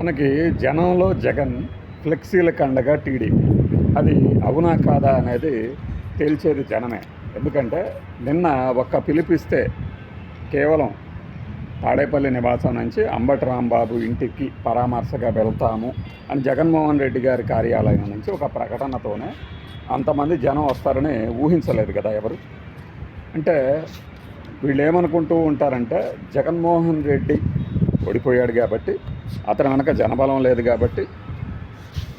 మనకి జనంలో జగన్, ఫ్లెక్సీలకు అండగా టీడీపీ. అది అవునా కాదా అనేది తేల్చేది జనమే. ఎందుకంటే నిన్న ఒక్క పిలిపిస్తే కేవలం తాడేపల్లి నివాసం నుంచి అంబటి రాంబాబు ఇంటికి పరామర్శగా వెళ్తాము అని జగన్మోహన్ రెడ్డి గారి కార్యాలయం నుంచి ఒక ప్రకటనతోనే అంతమంది జనం వస్తారని ఊహించలేదు కదా ఎవరు. అంటే వీళ్ళు ఏమనుకుంటూ ఉంటారంటే జగన్మోహన్ రెడ్డి ఓడిపోయాడు కాబట్టి, అతని వెనక జనబలం లేదు కాబట్టి,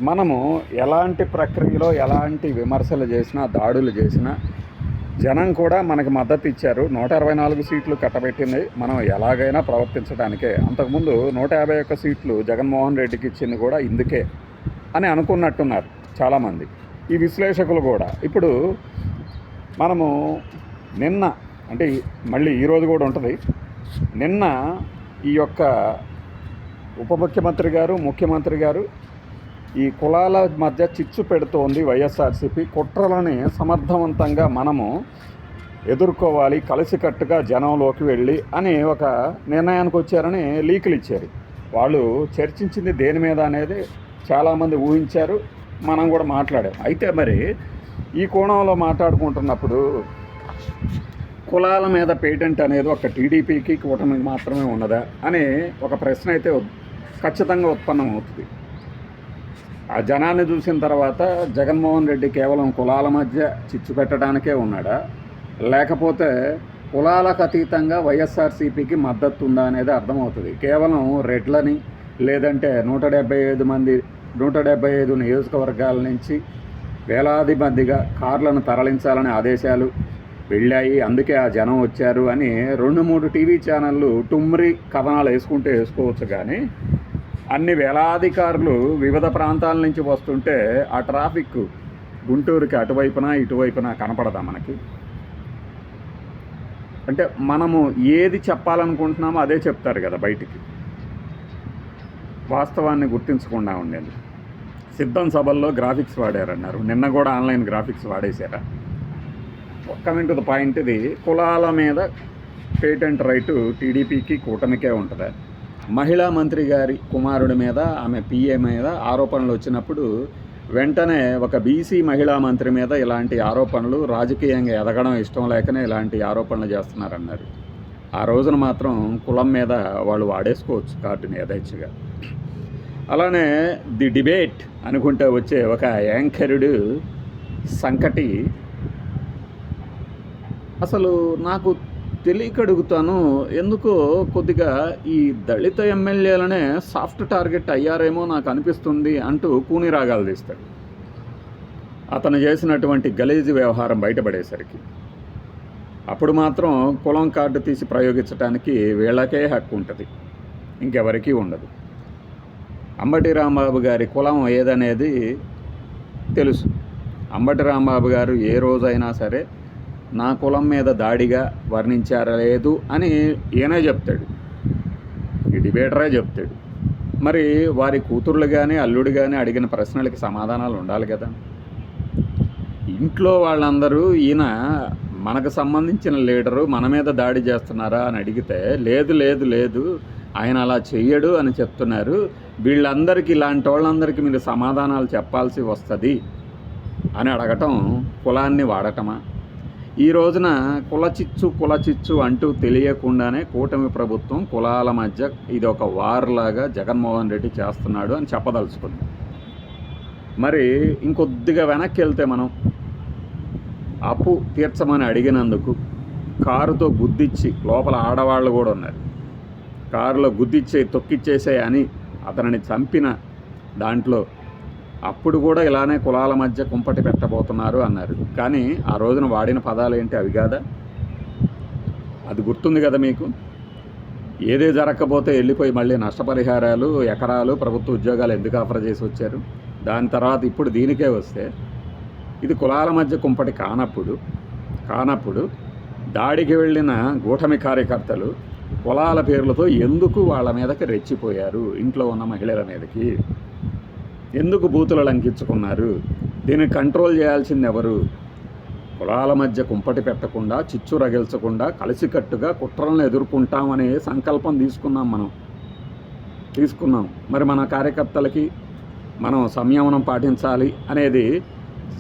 మనము ఎలాంటి ప్రక్రియలో ఎలాంటి విమర్శలు చేసినా దాడులు చేసినా జనం కూడా మనకి మద్దతు ఇచ్చారు. 124 సీట్లు కట్టబెట్టింది మనం ఎలాగైనా ప్రవర్తించడానికే. అంతకుముందు 151 సీట్లు జగన్మోహన్ రెడ్డికి ఇచ్చింది కూడా ఇందుకే అని అనుకున్నట్టున్నారు చాలామంది ఈ విశ్లేషకులు కూడా. ఇప్పుడు మనము నిన్న అంటే మళ్ళీ ఈరోజు కూడా ఉంటుంది. నిన్న ఈ యొక్క ఉప ముఖ్యమంత్రి గారు, ముఖ్యమంత్రి గారు ఈ కులాల మధ్య చిచ్చు పెడుతోంది వైఎస్ఆర్సీపీ. కుట్రలని సమర్థవంతంగా మనము ఎదుర్కోవాలి, కలిసికట్టుగా జనంలోకి వెళ్ళి అని ఒక నిర్ణయానికి వచ్చారని లీకులు ఇచ్చారు. వాళ్ళు చర్చించింది దేని మీద అనేది చాలామంది ఊహించారు, మనం కూడా మాట్లాడాం. అయితే మరి ఈ కోణంలో మాట్లాడుకుంటున్నప్పుడు కులాల మీద పేటెంట్ అనేది ఒక టీడీపీకి కూటమికి మాత్రమే ఉన్నదా అనే ఒక ప్రశ్న అయితే ఖచ్చితంగా ఉత్పన్నం అవుతుంది. ఆ జనాన్ని చూసిన తర్వాత జగన్మోహన్ రెడ్డి కేవలం కులాల మధ్య చిచ్చు పెట్టడానికే ఉన్నాడా, లేకపోతే కులాలకు అతీతంగా వైఎస్ఆర్సీపీకి మద్దతు ఉందా అనేది అర్థమవుతుంది. కేవలం రెడ్లని లేదంటే 175 నియోజకవర్గాల నుంచి వేలాది మందిగా కార్లను తరలించాలనే ఆదేశాలు వెళ్ళాయి, అందుకే ఆ జనం వచ్చారు అని 2-3 టీవీ ఛానళ్ళు టుమ్రి కథనాలు వేసుకుంటే వేసుకోవచ్చు. కానీ అన్ని వేలాది కార్లు వివిధ ప్రాంతాల నుంచి వస్తుంటే ఆ ట్రాఫిక్ గుంటూరుకి అటువైపున ఇటువైపున కనపడదా మనకి? అంటే మనము ఏది చెప్పాలనుకుంటున్నామో అదే చెప్తారు కదా బయటికి, వాస్తవాన్ని గుర్తించకుండా ఉండేది. సిద్ధం సభల్లో గ్రాఫిక్స్ వాడారన్నారు, నిన్న కూడా ఆన్లైన్ గ్రాఫిక్స్ వాడేశారా? కమింగ్ టు ద పాయింట్, ఇది కులాల మీద పేటెంట్ రైటు టీడీపీకి కూటమికే ఉంటుందా? మహిళా మంత్రి గారి కుమారుడి మీద, ఆమె పిఏ మీద ఆరోపణలు వచ్చినప్పుడు వెంటనే ఒక బీసీ మహిళా మంత్రి మీద ఇలాంటి ఆరోపణలు, రాజకీయంగా ఎదగడం ఇష్టం లేకనే ఇలాంటి ఆరోపణలు చేస్తున్నారన్నారు. ఆ రోజున మాత్రం కులం మీద వాళ్ళు వాడేసుకోవచ్చు కార్డుని యథేచ్ఛగా. అలానే ది డిబేట్ అనుకుంటే వచ్చే ఒక యాంకరుడు సంకటి, అసలు నాకు తెలియక అడుగుతాను, ఎందుకో కొద్దిగా ఈ దళిత ఎమ్మెల్యేలనే సాఫ్ట్ టార్గెట్ అయ్యారేమో నాకు అనిపిస్తుంది అంటూ కూని రాగాలు తీస్తాడు. అతను చేసినటువంటి గలీజు వ్యవహారం బయటపడేసరికి అప్పుడు మాత్రం కులం కార్డు తీసి ప్రయోగించడానికి వీళ్ళకే హక్కు ఉంటుంది, ఇంకెవరికీ ఉండదు. అంబటి రాంబాబు గారి కులం ఏదనేది తెలుసు. అంబటి రాంబాబు గారు ఏ రోజైనా సరే నా కులం మీద దాడిగా వర్ణించారలేదు అని ఈయనే చెప్తాడు, ఈ డిబేటరే చెప్తాడు. మరి వారి కూతుర్లు కానీ అల్లుడు కానీ అడిగిన ప్రశ్నలకి సమాధానాలు ఉండాలి కదా. ఇంట్లో వాళ్ళందరూ ఈయన మనకు సంబంధించిన లీడరు మన మీద దాడి చేస్తున్నారా అని అడిగితే లేదు లేదు లేదు ఆయన అలా చెయ్యడు అని చెప్తున్నారు. వీళ్ళందరికీ, ఇలాంటి వాళ్ళందరికీ మీరు సమాధానాలు చెప్పాల్సి వస్తుంది అని అడగటం కులాన్ని వాడటమా? ఈ రోజున కులచిచ్చు అంటూ తెలియకుండానే కూటమి ప్రభుత్వం కులాల మధ్య ఇది ఒక వార్లాగా జగన్మోహన్ రెడ్డి చేస్తున్నాడు అని చెప్పదలుచుకుంది. మరి ఇంకొద్దిగా వెనక్కి వెళ్తే, మనం అప్పు తీర్చమని అడిగినందుకు కారుతో గుద్దిచ్చి, లోపల ఆడవాళ్ళు కూడా ఉన్నారు, కారులో గుద్దిచ్చే తొక్కిచ్చేసే అని అతనిని చంపిన దాంట్లో అప్పుడు కూడా ఇలానే కులాల మధ్య కుంపటి పెట్టబోతున్నారు అన్నారు. కానీ ఆ రోజున వాడిన పదాలు ఏంటి? అవి కాదా? అది గుర్తుంది కదా మీకు? ఏదే జరగకపోతే వెళ్ళిపోయి మళ్ళీ నష్టపరిహారాలు, ఎకరాలు, ప్రభుత్వ ఉద్యోగాలు ఎందుకు ఆఫర్ చేసి వచ్చారు? దాని తర్వాత ఇప్పుడు దీనికే వస్తే ఇది కులాల మధ్య కుంపటి కానప్పుడు దాడికి వెళ్ళిన కూటమి కార్యకర్తలు కులాల పేర్లతో ఎందుకు వాళ్ళ మీదకి రెచ్చిపోయారు? ఇంట్లో ఉన్న మహిళల మీదకి ఎందుకు బూతులు లంకించుకున్నారు? దీన్ని కంట్రోల్ చేయాల్సింది ఎవరు? కులాల మధ్య కుంపటి పెట్టకుండా, చిచ్చు రగిల్చకుండా కలిసికట్టుగా కుట్రలను ఎదుర్కొంటామనే సంకల్పం తీసుకున్నాం మనం. తీసుకున్నాం. మరి మన కార్యకర్తలకి మనం సంయమనం పాటించాలి అనేది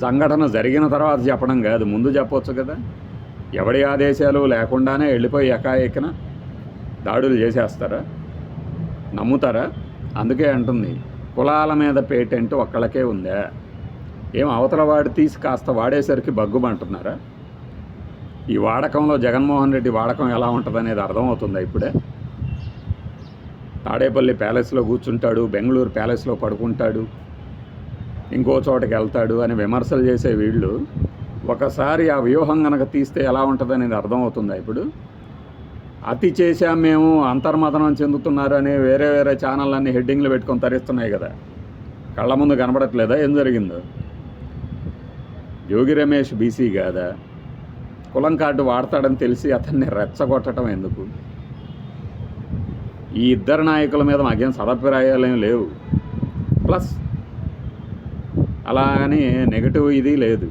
సంఘటన జరిగిన తర్వాత చెప్పడం కాదు, ముందు చెప్పొచ్చు కదా. ఎవడి ఆదేశాలు లేకుండానే వెళ్ళిపోయి ఎకాఎకిన దాడులు చేసేస్తారా? నమ్ముతారా? అందుకే అంటుంది, కులాల మీద పేటెంట్ ఒక్కళ్ళకే ఉందా? ఏం అవతల వాడు తీసి కాస్త వాడేసరికి బగ్గుమంటున్నారా? ఈ వాడకంలో జగన్మోహన్ రెడ్డి వాడకం ఎలా ఉంటుందనేది అర్థమవుతుందా ఇప్పుడే? తాడేపల్లి ప్యాలెస్లో కూర్చుంటాడు, బెంగళూరు ప్యాలెస్లో పడుకుంటాడు, ఇంకో చోటకి వెళ్తాడు అని విమర్శలు చేసే వీళ్ళు ఒకసారి ఆ వ్యూహం కనుక తీస్తే ఎలా ఉంటుందనేది అర్థమవుతుందా ఇప్పుడు? అతి చేశాం మేము, అంతర్మతనం చెందుతున్నారు అని వేరే వేరే ఛానళ్ళన్నీ హెడ్డింగ్లు పెట్టుకొని తరిస్తున్నాయి కదా. కళ్ళ ముందు కనబడట్లేదా ఏం జరిగిందో? యోగి రమేష్ బీసీ కాదా? కులం కార్డు వాడతాడని తెలిసి అతన్ని రెచ్చగొట్టడం ఎందుకు? ఈ ఇద్దరు నాయకుల మీద మాకేం సదభిప్రాయాలేం లేవు. ప్లస్ అలాగని నెగటివ్ ఇది లేదు.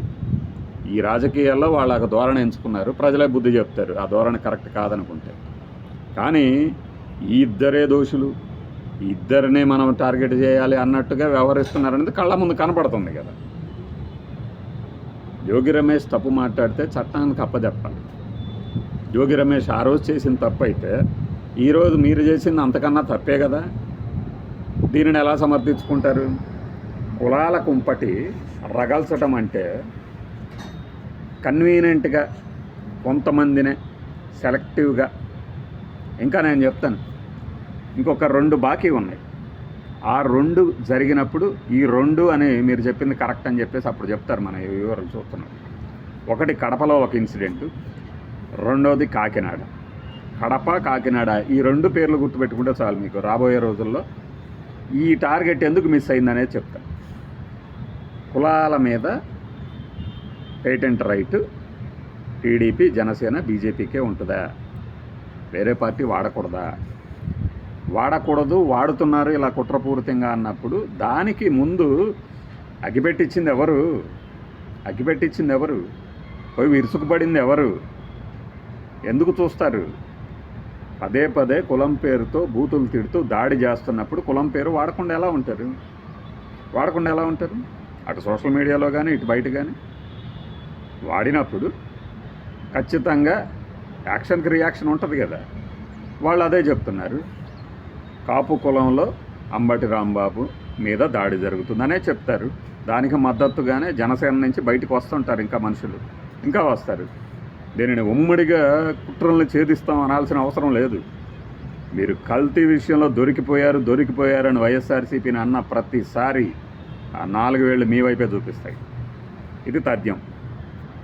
ఈ రాజకీయాల్లో వాళ్ళ ధోరణి ఎంచుకున్నారు, ప్రజలే బుద్ధి చెప్తారు ఆ ధోరణి కరెక్ట్ కాదనుకుంటే. కానీ ఈ ఇద్దరే దోషులు, ఈ ఇద్దరినే మనం టార్గెట్ చేయాలి అన్నట్టుగా వ్యవహరిస్తున్నారనేది కళ్ళ ముందు కనపడుతుంది కదా. యోగి రమేష్ తప్పు మాట్లాడితే చట్టానికి అప్పచెప్పాలి. యోగి రమేష్ ఆ రోజు చేసిన తప్పు అయితే ఈరోజు మీరు చేసింది అంతకన్నా తప్పే కదా. దీనిని ఎలా సమర్థించుకుంటారు? కులాల కుంపటి రగల్చటం అంటే కన్వీనియంట్గా కొంతమందినే సెలెక్టివ్గా, ఇంకా నేను చెప్తాను ఇంకొక 2 బాకీ ఉన్నాయి. ఆ 2 జరిగినప్పుడు ఈ 2 అని మీరు చెప్పింది కరెక్ట్ అని చెప్పేసి అప్పుడు చెప్తారు మన వివరాలు చూస్తున్నాం. ఒకటి కడపలో ఒక ఇన్సిడెంటు, రెండోది కాకినాడ. కడప, కాకినాడ ఈ 2 పేర్లు గుర్తుపెట్టుకుంటే చాలు మీకు రాబోయే రోజుల్లో ఈ టార్గెట్ ఎందుకు మిస్ అయిందనేది చెప్తాను. కులాల మీద పేటెంట్ రైట్ టీడీపీ, జనసేన, బీజేపీకే ఉంటుందా? వేరే పార్టీ వాడకూడదా? వాడకూడదు, వాడుతున్నారు ఇలా కుట్రపూరితంగా అన్నప్పుడు దానికి ముందు అగ్గిపెట్టించింది ఎవరు? అగ్గిపెట్టించింది ఎవరు? పోయి విరుసుకుపడింది ఎవరు? ఎందుకు చూస్తారు? పదే పదే కులం పేరుతో బూతులు తిడుతూ దాడి చేస్తున్నప్పుడు కులం పేరు వాడకుండా ఎలా ఉంటారు? వాడకుండా ఎలా ఉంటారు? అటు సోషల్ మీడియాలో కానీ ఇటు బయట కానీ వాడినప్పుడు ఖచ్చితంగా యాక్షన్కి రియాక్షన్ ఉంటుంది కదా. వాళ్ళు అదే చెప్తున్నారు, కాపు కులంలో అంబటి రాంబాబు మీద దాడి జరుగుతుందనే చెప్తారు. దానికి మద్దతుగానే జనసేన నుంచి బయటకు వస్తుంటారు ఇంకా మనుషులు, ఇంకా వస్తారు. దీనిని ఉమ్మడిగా కుట్రలను ఛేదిస్తాం అనాల్సిన అవసరం లేదు. మీరు కల్తీ విషయంలో దొరికిపోయారని వైఎస్ఆర్సీపీని అన్న ప్రతిసారి ఆ 4 వేళ్ళు మీ వైపే చూపిస్తాయి. ఇది తథ్యం.